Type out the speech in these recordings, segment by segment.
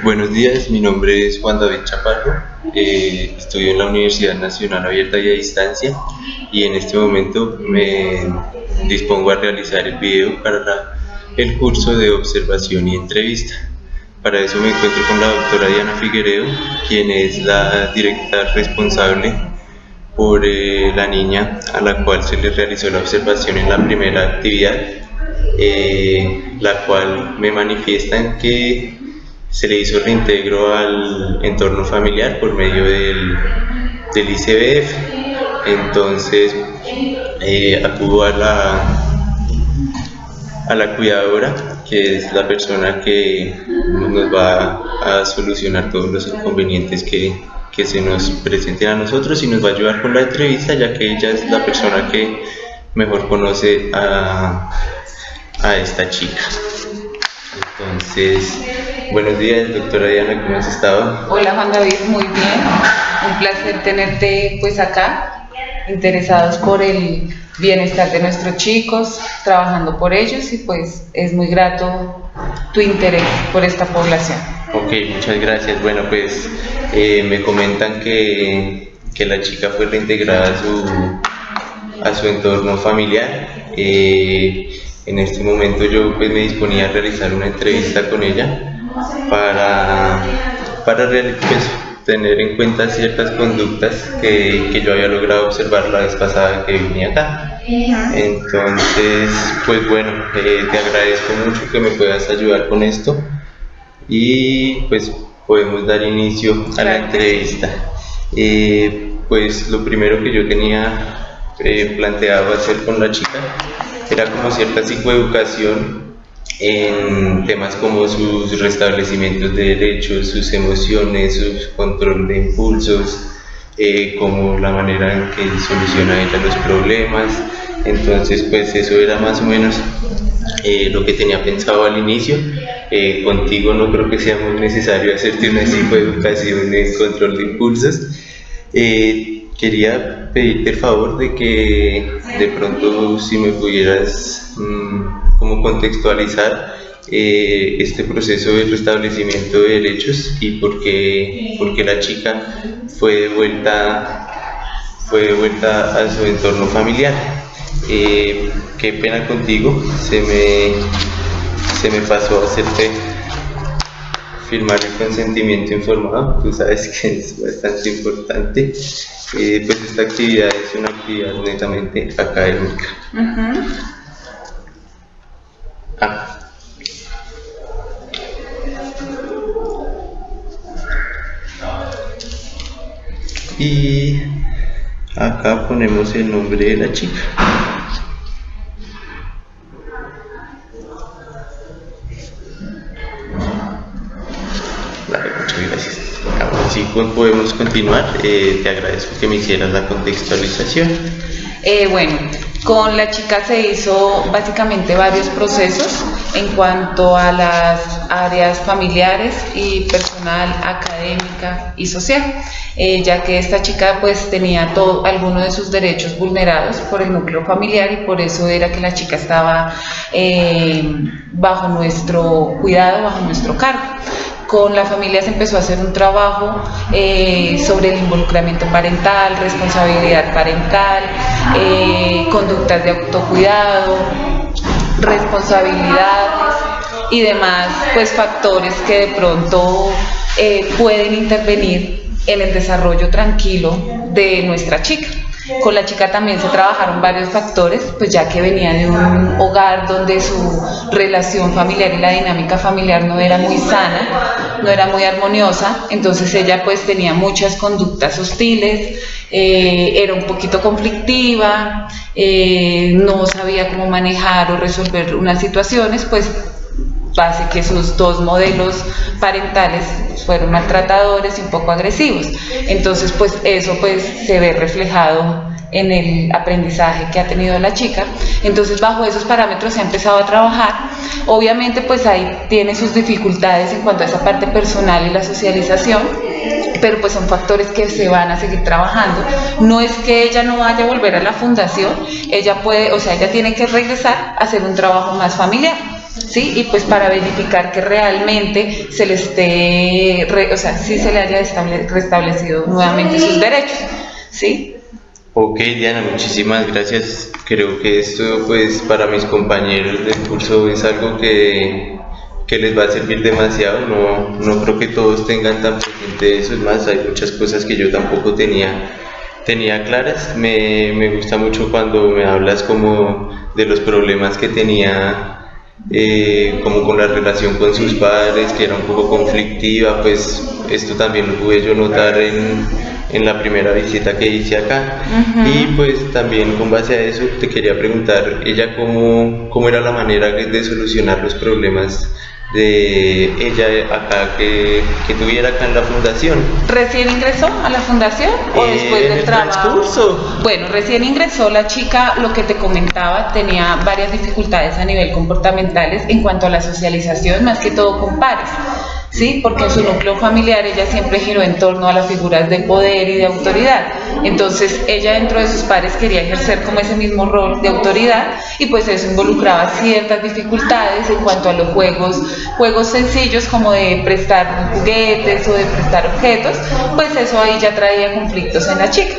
Buenos días, mi nombre es Juan David Chaparro, estudio en la Universidad Nacional Abierta y a Distancia y en este momento me dispongo a realizar el video para el curso de observación y entrevista. Para eso me encuentro con la doctora Diana Figueredo, quien es la directora responsable por la niña a la cual se le realizó la observación en la primera actividad, la cual me manifiestan que se le hizo reintegro al entorno familiar por medio del ICBF. Entonces acudo a la cuidadora, que es la persona que nos va a solucionar todos los inconvenientes que se nos presenten a nosotros y nos va a ayudar con la entrevista, ya que ella es la persona que mejor conoce a esta chica. Entonces, buenos días, doctora Diana, ¿cómo has estado? Hola Juan David, muy bien, un placer tenerte pues acá, interesados por el bienestar de nuestros chicos, trabajando por ellos, y pues es muy grato tu interés por esta población. Ok, muchas gracias. Bueno, pues me comentan que la chica fue reintegrada a su entorno familiar. En este momento yo pues me disponía a realizar una entrevista con ella para tener en cuenta ciertas conductas que yo había logrado observar la vez pasada que vine acá. Entonces, pues bueno, te agradezco mucho que me puedas ayudar con esto y pues podemos dar inicio a la entrevista. Pues lo primero que yo tenía planteado hacer con la chica era como cierta psicoeducación en temas como sus restablecimientos de derechos, sus emociones, su control de impulsos, como la manera en que soluciona ella los problemas. Entonces pues eso era más o menos lo que tenía pensado al inicio. Contigo no creo que sea muy necesario hacerte una psicoeducación en control de impulsos. Quería pedirte el favor de que de pronto si me pudieras como contextualizar este proceso de restablecimiento de derechos y por qué la chica fue devuelta a su entorno familiar. Qué pena contigo, se me pasó a hacerte firmar el consentimiento informado. Tú sabes que es bastante importante. Pues esta actividad es una actividad netamente académica. Y acá ponemos el nombre de la chica. Vale, muchas gracias. Ahora sí podemos continuar. Te agradezco que me hicieras la contextualización. Bueno, con la chica se hizo básicamente varios procesos en cuanto a las áreas familiares y personal, académica y social, ya que esta chica pues tenía algunos de sus derechos vulnerados por el núcleo familiar y por eso era que la chica estaba bajo nuestro cuidado, bajo nuestro cargo. Con la familia se empezó a hacer un trabajo sobre el involucramiento parental, responsabilidad parental, conductas de autocuidado, responsabilidades y demás pues factores que de pronto pueden intervenir en el desarrollo tranquilo de nuestra chica. Con la chica también se trabajaron varios factores, pues ya que venía de un hogar donde su relación familiar y la dinámica familiar no era muy sana, no era muy armoniosa, entonces ella pues tenía muchas conductas hostiles, era un poquito conflictiva, no sabía cómo manejar o resolver unas situaciones, pues hace que sus dos modelos parentales fueron maltratadores y un poco agresivos. Entonces pues eso pues se ve reflejado en el aprendizaje que ha tenido la chica. Entonces bajo esos parámetros se ha empezado a trabajar. Obviamente pues ahí tiene sus dificultades en cuanto a esa parte personal y la socialización, pero pues son factores que se van a seguir trabajando. No es que ella no vaya a volver a la fundación, ella puede, o sea, ella tiene que regresar a hacer un trabajo más familiar. ¿sí? Y pues para verificar que realmente se le esté, sí se le haya restablecido nuevamente sus derechos, ¿sí? Ok, Diana, muchísimas gracias. Creo que esto, pues, para mis compañeros del curso es algo que les va a servir demasiado. No creo que todos tengan tan presente eso. Es más, hay muchas cosas que yo tampoco tenía claras. Me gusta mucho cuando me hablas como de los problemas que tenía, como con la relación con sus padres, que era un poco conflictiva. Pues esto también lo pude yo notar en la primera visita que hice acá. Y pues también con base a eso te quería preguntar, ella cómo era la manera de solucionar los problemas de ella acá que tuviera acá en la fundación. ¿Recién ingresó a la fundación o después del trabajo? Transcurso. Bueno, recién ingresó la chica, lo que te comentaba, tenía varias dificultades a nivel comportamentales en cuanto a la socialización, más que todo con pares. ¿Sí? Porque en su núcleo familiar ella siempre giró en torno a las figuras de poder y de autoridad. Entonces ella dentro de sus pares quería ejercer como ese mismo rol de autoridad, y pues eso involucraba ciertas dificultades en cuanto a los juegos sencillos como de prestar juguetes o de prestar objetos. Pues eso ahí ya traía conflictos en la chica,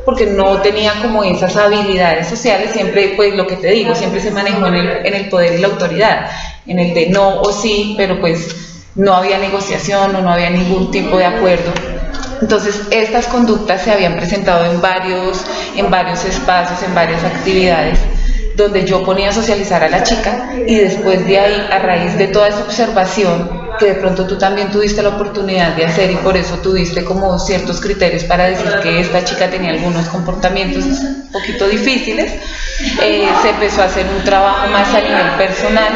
porque no tenía como esas habilidades sociales. Siempre, pues lo que te digo, siempre se manejó en el poder y la autoridad, en el de no o sí, pero pues no había negociación o no había ningún tipo de acuerdo. Entonces estas conductas se habían presentado en varios espacios, en varias actividades, donde yo ponía a socializar a la chica, y después de ahí, a raíz de toda esa observación que de pronto tú también tuviste la oportunidad de hacer, y por eso tuviste como ciertos criterios para decir que esta chica tenía algunos comportamientos un poquito difíciles, se empezó a hacer un trabajo más a nivel personal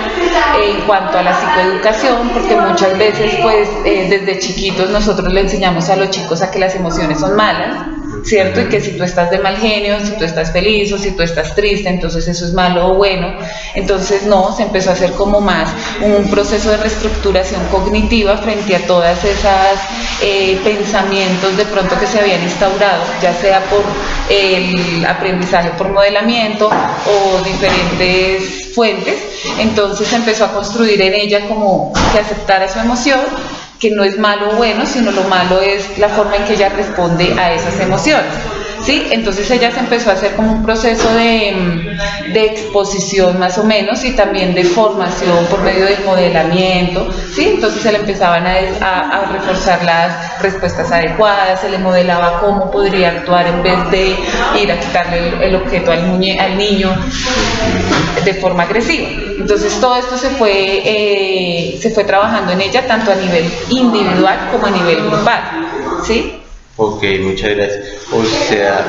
en cuanto a la psicoeducación, porque muchas veces pues desde chiquitos nosotros le enseñamos a los chicos a que las emociones son malas, ¿cierto? Y que si tú estás de mal genio, si tú estás feliz o si tú estás triste, entonces eso es malo o bueno. Entonces no, se empezó a hacer como más un proceso de reestructuración cognitiva frente a todas esas pensamientos de pronto que se habían instaurado, ya sea por el aprendizaje por modelamiento o diferentes fuentes. Entonces se empezó a construir en ella como que aceptara su emoción, que no es malo o bueno, sino lo malo es la forma en que ella responde a esas emociones, ¿sí? Entonces ella se empezó a hacer como un proceso de exposición más o menos, y también de formación por medio del modelamiento, ¿sí? Entonces se le empezaban a reforzar las respuestas adecuadas, se le modelaba cómo podría actuar en vez de ir a quitarle el objeto al niño de forma agresiva. Entonces todo esto se fue trabajando en ella, tanto a nivel individual como a nivel grupal, ¿sí? Ok, muchas gracias. O sea,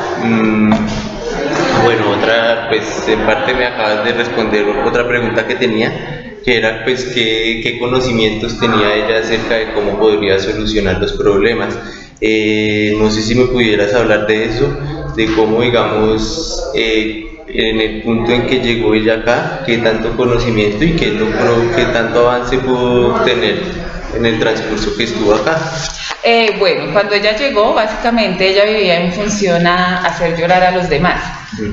bueno, pues en parte me acabas de responder otra pregunta que tenía, que era pues qué conocimientos tenía ella acerca de cómo podría solucionar los problemas. No sé si me pudieras hablar de eso, de cómo, digamos, en el punto en que llegó ella acá, qué tanto conocimiento y qué tanto avance pudo tener en el transcurso que estuvo acá. Bueno, cuando ella llegó, básicamente ella vivía en función a hacer llorar a los demás,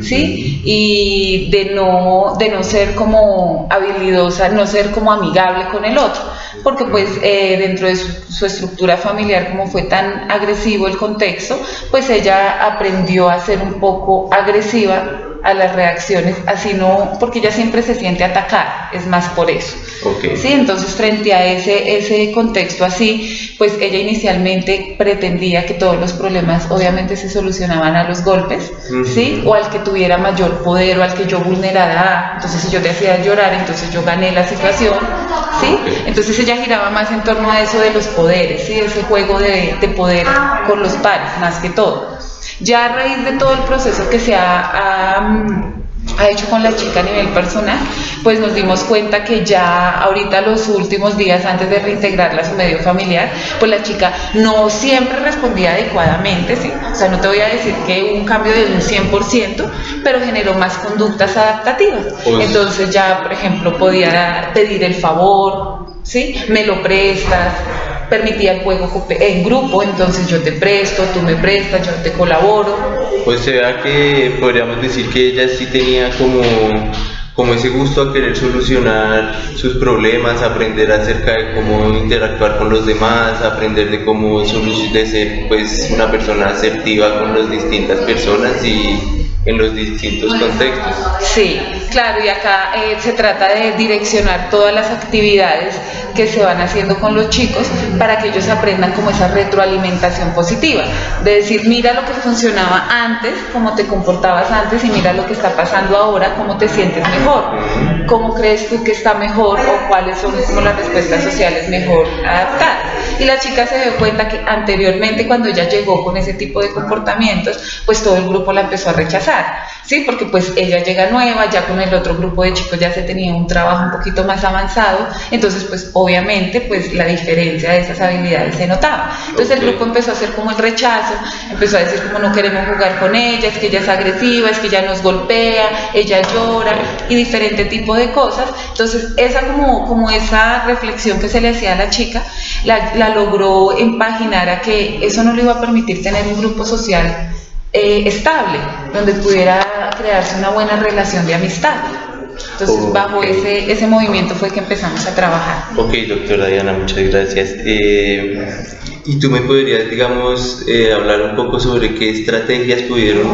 ¿sí? Y de no ser como habilidosa, no ser como amigable con el otro, porque pues dentro de su estructura familiar, como fue tan agresivo el contexto, pues ella aprendió a ser un poco agresiva a las reacciones, así no, porque ella siempre se siente atacada, es más por eso. Okay. Sí, entonces frente a ese contexto así, pues ella inicialmente pretendía que todos los problemas obviamente se solucionaban a los golpes, ¿sí? O al que tuviera mayor poder o al que yo vulnerara. Entonces si yo te hacía llorar, entonces yo gané la situación, ¿sí? Entonces ella giraba más en torno a eso de los poderes, ¿sí? Ese juego de poder con los pares, más que todo. Ya a raíz de todo el proceso que se ha hecho con la chica a nivel personal, pues nos dimos cuenta que ya ahorita los últimos días antes de reintegrarla a su medio familiar, pues la chica no siempre respondía adecuadamente, ¿sí? O sea, no te voy a decir que hubo un cambio de un 100%, pero generó más conductas adaptativas. Entonces ya, por ejemplo, podía pedir el favor, ¿sí? Me lo prestas. Permitía el juego en grupo, entonces yo te presto, tú me prestas, yo te colaboro. O sea que podríamos decir que ella sí tenía como como ese gusto a querer solucionar sus problemas, aprender acerca de cómo interactuar con los demás, aprender de cómo de ser pues una persona asertiva con las distintas personas y en los distintos contextos. Sí, claro, y acá se trata de direccionar todas las actividades que se van haciendo con los chicos para que ellos aprendan como esa retroalimentación positiva, de decir, mira lo que funcionaba antes, cómo te comportabas antes, y mira lo que está pasando ahora, cómo te sientes mejor, cómo crees tú que está mejor o cuáles son como las respuestas sociales mejor adaptadas. Y la chica se dio cuenta que anteriormente, cuando ella llegó con ese tipo de comportamientos, pues todo el grupo la empezó a rechazar, ¿sí? Porque pues ella llega nueva, ya con el otro grupo de chicos ya se tenía un trabajo un poquito más avanzado, entonces pues obviamente pues la diferencia de esas habilidades se notaba. Entonces el grupo empezó a hacer como el rechazo, empezó a decir como no queremos jugar con ella, es que ella es agresiva, es que ella nos golpea, ella llora y diferente tipo de cosas. Entonces esa como esa reflexión que se le hacía a la chica, la logró empaginar a que eso no le iba a permitir tener un grupo social estable, donde pudiera crearse una buena relación de amistad. Entonces bajo ese movimiento fue que empezamos a trabajar. Ok, doctora Diana, muchas gracias. ¿Y tú me podrías, digamos, hablar un poco sobre qué estrategias pudieron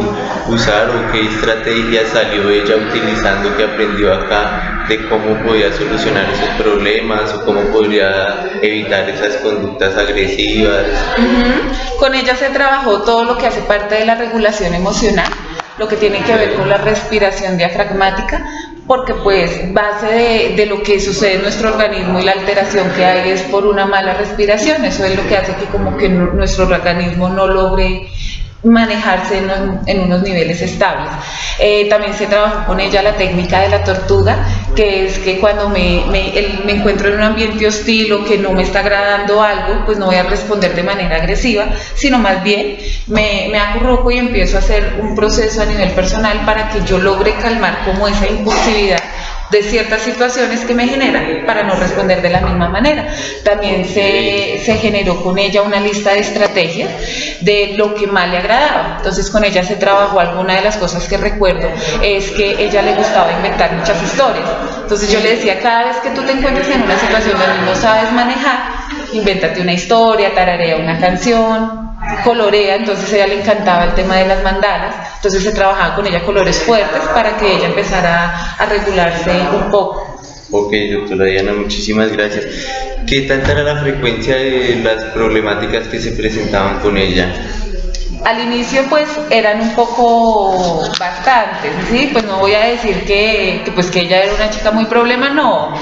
usar o qué estrategias salió ella utilizando que aprendió acá de cómo podía solucionar esos problemas o cómo podría evitar esas conductas agresivas? Con ella se trabajó todo lo que hace parte de la regulación emocional, lo que tiene que ver con la respiración diafragmática, porque pues base de lo que sucede en nuestro organismo y la alteración que hay es por una mala respiración. Eso es lo que hace que como que nuestro organismo no logre manejarse en unos niveles estables. También se trabajó con ella la técnica de la tortuga, que es que cuando me encuentro en un ambiente hostil o que no me está agradando algo, pues no voy a responder de manera agresiva, sino más bien me acurruco y empiezo a hacer un proceso a nivel personal para que yo logre calmar como esa impulsividad de ciertas situaciones que me generan para no responder de la misma manera. También se generó con ella una lista de estrategias de lo que más le agradaba. Entonces con ella se trabajó. Alguna de las cosas que recuerdo es que ella le gustaba inventar muchas historias. Entonces yo le decía, cada vez que tú te encuentres en una situación donde no sabes manejar, invéntate una historia, tararea una canción, colorea. Entonces a ella le encantaba el tema de las mandalas, entonces se trabajaba con ella colores fuertes para que ella empezara a regularse un poco. Ok, doctora Diana, muchísimas gracias. ¿Qué tanta era la frecuencia de las problemáticas que se presentaban con ella? Al inicio pues eran un poco bastantes, ¿sí? Pues no voy a decir que ella era una chica muy problema, no,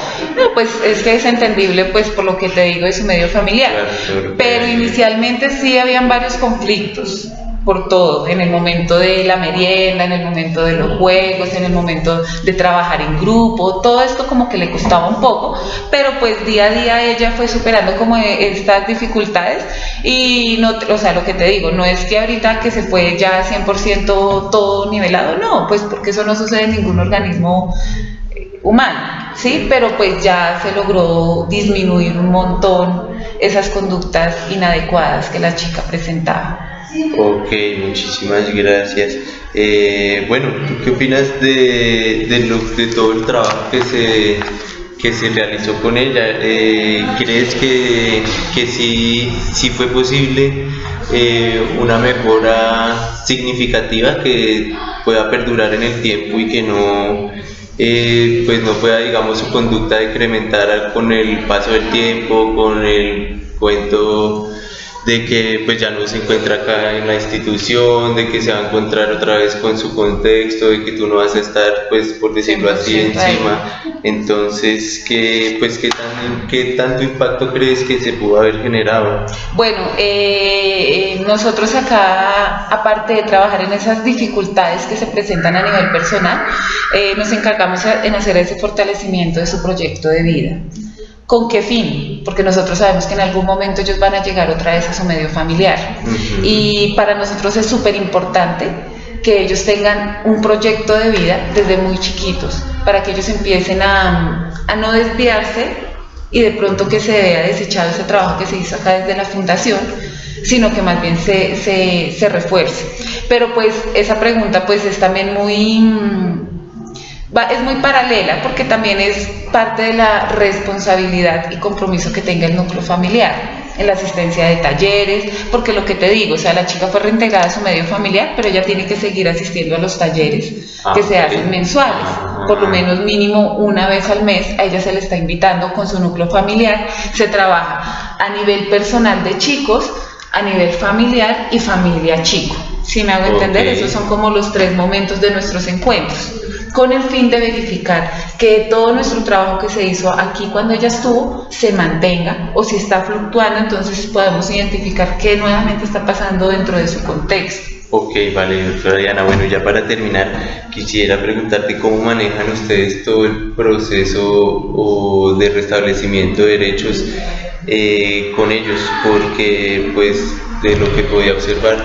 pues es que es entendible pues por lo que te digo de su medio familiar, claro. Pero inicialmente sí habían varios conflictos por todo, en el momento de la merienda, en el momento de los juegos, en el momento de trabajar en grupo, todo esto como que le costaba un poco, pero pues día a día ella fue superando como estas dificultades y no, o sea, lo que te digo, no es que ahorita que se fue ya 100% todo nivelado, no, pues porque eso no sucede en ningún organismo humano, ¿sí? Pero pues ya se logró disminuir un montón esas conductas inadecuadas que la chica presentaba. Ok, muchísimas gracias. Bueno, ¿tú qué opinas de todo el trabajo que se realizó con ella? ¿Crees que sí fue posible una mejora significativa que pueda perdurar en el tiempo y que pues no pueda, digamos, su conducta decrementar con el paso del tiempo, con el cuento de que pues ya no se encuentra acá en la institución, de que se va a encontrar otra vez con su contexto, de que tú no vas a estar, pues por decirlo así, encima? Entonces, ¿qué tanto impacto crees que se pudo haber generado? Bueno, nosotros acá, aparte de trabajar en esas dificultades que se presentan a nivel personal, nos encargamos en hacer ese fortalecimiento de su proyecto de vida. ¿Con qué fin? Porque nosotros sabemos que en algún momento ellos van a llegar otra vez a su medio familiar. Y para nosotros es súper importante que ellos tengan un proyecto de vida desde muy chiquitos, para que ellos empiecen a no desviarse y de pronto que se vea desechado ese trabajo que se hizo acá desde la fundación, sino que más bien se refuerce. Pero pues esa pregunta pues es también muy es muy paralela porque también es parte de la responsabilidad y compromiso que tenga el núcleo familiar en la asistencia de talleres, porque lo que te digo, o sea, la chica fue reintegrada a su medio familiar, pero ella tiene que seguir asistiendo a los talleres que se hacen mensuales, por lo menos mínimo una vez al mes. A ella se le está invitando con su núcleo familiar, se trabaja a nivel personal de chicos, a nivel familiar y familia chico. ¿Sí me hago entender? Esos son como los 3 momentos de nuestros encuentros, con el fin de verificar que todo nuestro trabajo que se hizo aquí cuando ella estuvo se mantenga, o si está fluctuando, entonces podemos identificar qué nuevamente está pasando dentro de su contexto. Ok, vale, doctora Diana. Bueno, ya para terminar, quisiera preguntarte cómo manejan ustedes todo el proceso de restablecimiento de derechos con ellos, porque pues de lo que podía observar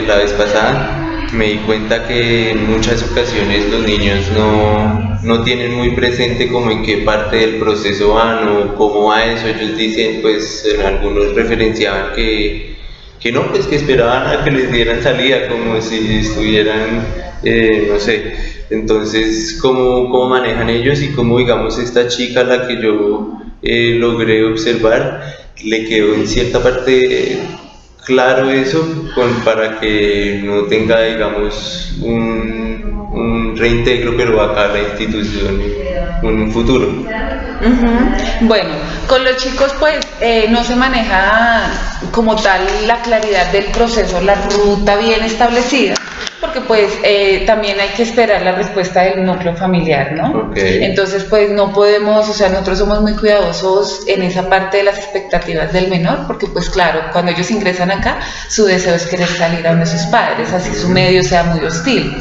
la vez pasada, me di cuenta que en muchas ocasiones los niños no tienen muy presente como en qué parte del proceso van o cómo va eso. Ellos dicen, pues algunos referenciaban que no, pues que esperaban a que les dieran salida, como si estuvieran, no sé. Entonces, ¿cómo manejan ellos y cómo, digamos, esta chica, la que yo logré observar, le quedó en cierta parte claro eso para que no tenga, digamos, un reintegro, pero acá a la institución en un futuro? Bueno, con los chicos pues no se maneja como tal la claridad del proceso, la ruta bien establecida, porque pues también hay que esperar la respuesta del núcleo familiar, ¿no? Entonces pues no podemos, o sea, nosotros somos muy cuidadosos en esa parte de las expectativas del menor, porque pues claro, cuando ellos ingresan acá, su deseo es querer salir a donde sus padres, así su medio sea muy hostil.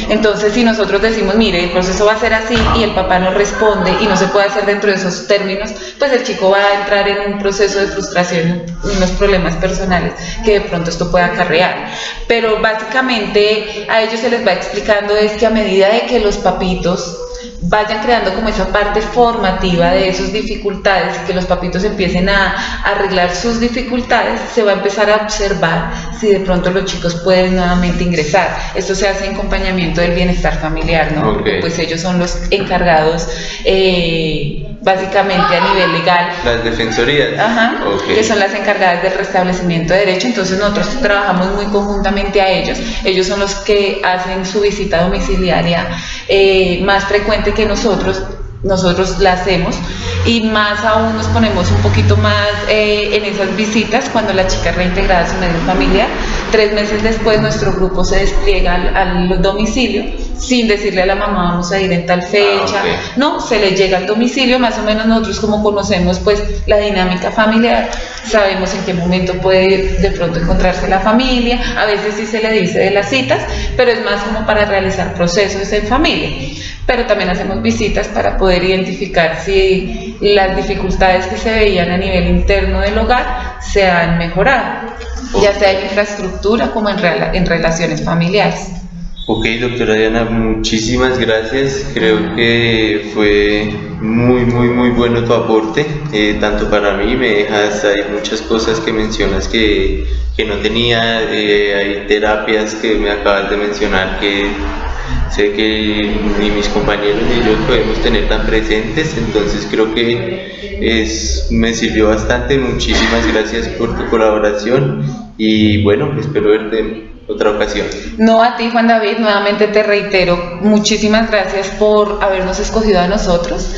Entonces si nosotros decimos, mire, el proceso va a ser así, y el papá no responde y no se puede hacer dentro de esos términos, pues el chico va a entrar en un proceso de frustración, unos problemas personales que de pronto esto puede acarrear. Pero básicamente a ellos se les va explicando es que a medida de que los papitos vayan creando como esa parte formativa de sus dificultades y que los papitos empiecen a arreglar sus dificultades, se va a empezar a observar si de pronto los chicos pueden nuevamente ingresar. Esto se hace en acompañamiento del bienestar familiar, ¿no? Porque pues ellos son los encargados básicamente a nivel legal. Las defensorías. Que son las encargadas del restablecimiento de derecho. Entonces nosotros trabajamos muy conjuntamente a ellos. Ellos son los que hacen su visita domiciliaria más frecuente que nosotros la hacemos, y más aún nos ponemos un poquito más en esas visitas cuando la chica es reintegrada a su medio familiar. 3 meses después nuestro grupo se despliega al domicilio sin decirle a la mamá vamos a ir en tal fecha, no, se le llega al domicilio. Más o menos nosotros, como conocemos pues la dinámica familiar, sabemos en qué momento puede de pronto encontrarse la familia. A veces sí se le dice de las citas, pero es más como para realizar procesos en familia. Pero también hacemos visitas para poder identificar si las dificultades que se veían a nivel interno del hogar se han mejorado, ya sea en infraestructura como en relaciones familiares. Ok, doctora Diana, muchísimas gracias. Creo que fue muy bueno tu aporte, tanto para mí. Me dejas, hay muchas cosas que mencionas que no tenía, hay terapias que me acabas de mencionar que sé que ni mis compañeros ni yo podemos tener tan presentes. Entonces creo que me sirvió bastante. Muchísimas gracias por tu colaboración y bueno, espero verte en otra ocasión. No, a ti, Juan David, nuevamente te reitero, muchísimas gracias por habernos escogido a nosotros,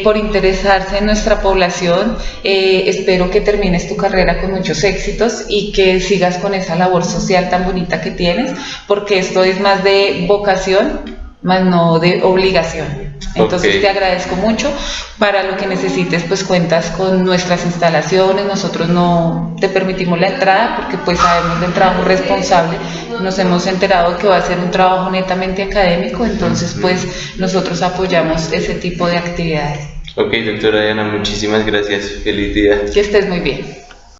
por interesarse en nuestra población. Espero que termines tu carrera con muchos éxitos y que sigas con esa labor social tan bonita que tienes, porque esto es más de vocación, más no de obligación. Entonces te agradezco mucho. Para lo que necesites pues cuentas con nuestras instalaciones. Nosotros no te permitimos la entrada porque pues sabemos del trabajo responsable, nos hemos enterado que va a ser un trabajo netamente académico, entonces pues nosotros apoyamos ese tipo de actividades. Ok, doctora Diana, muchísimas gracias. Feliz día. Que estés muy bien.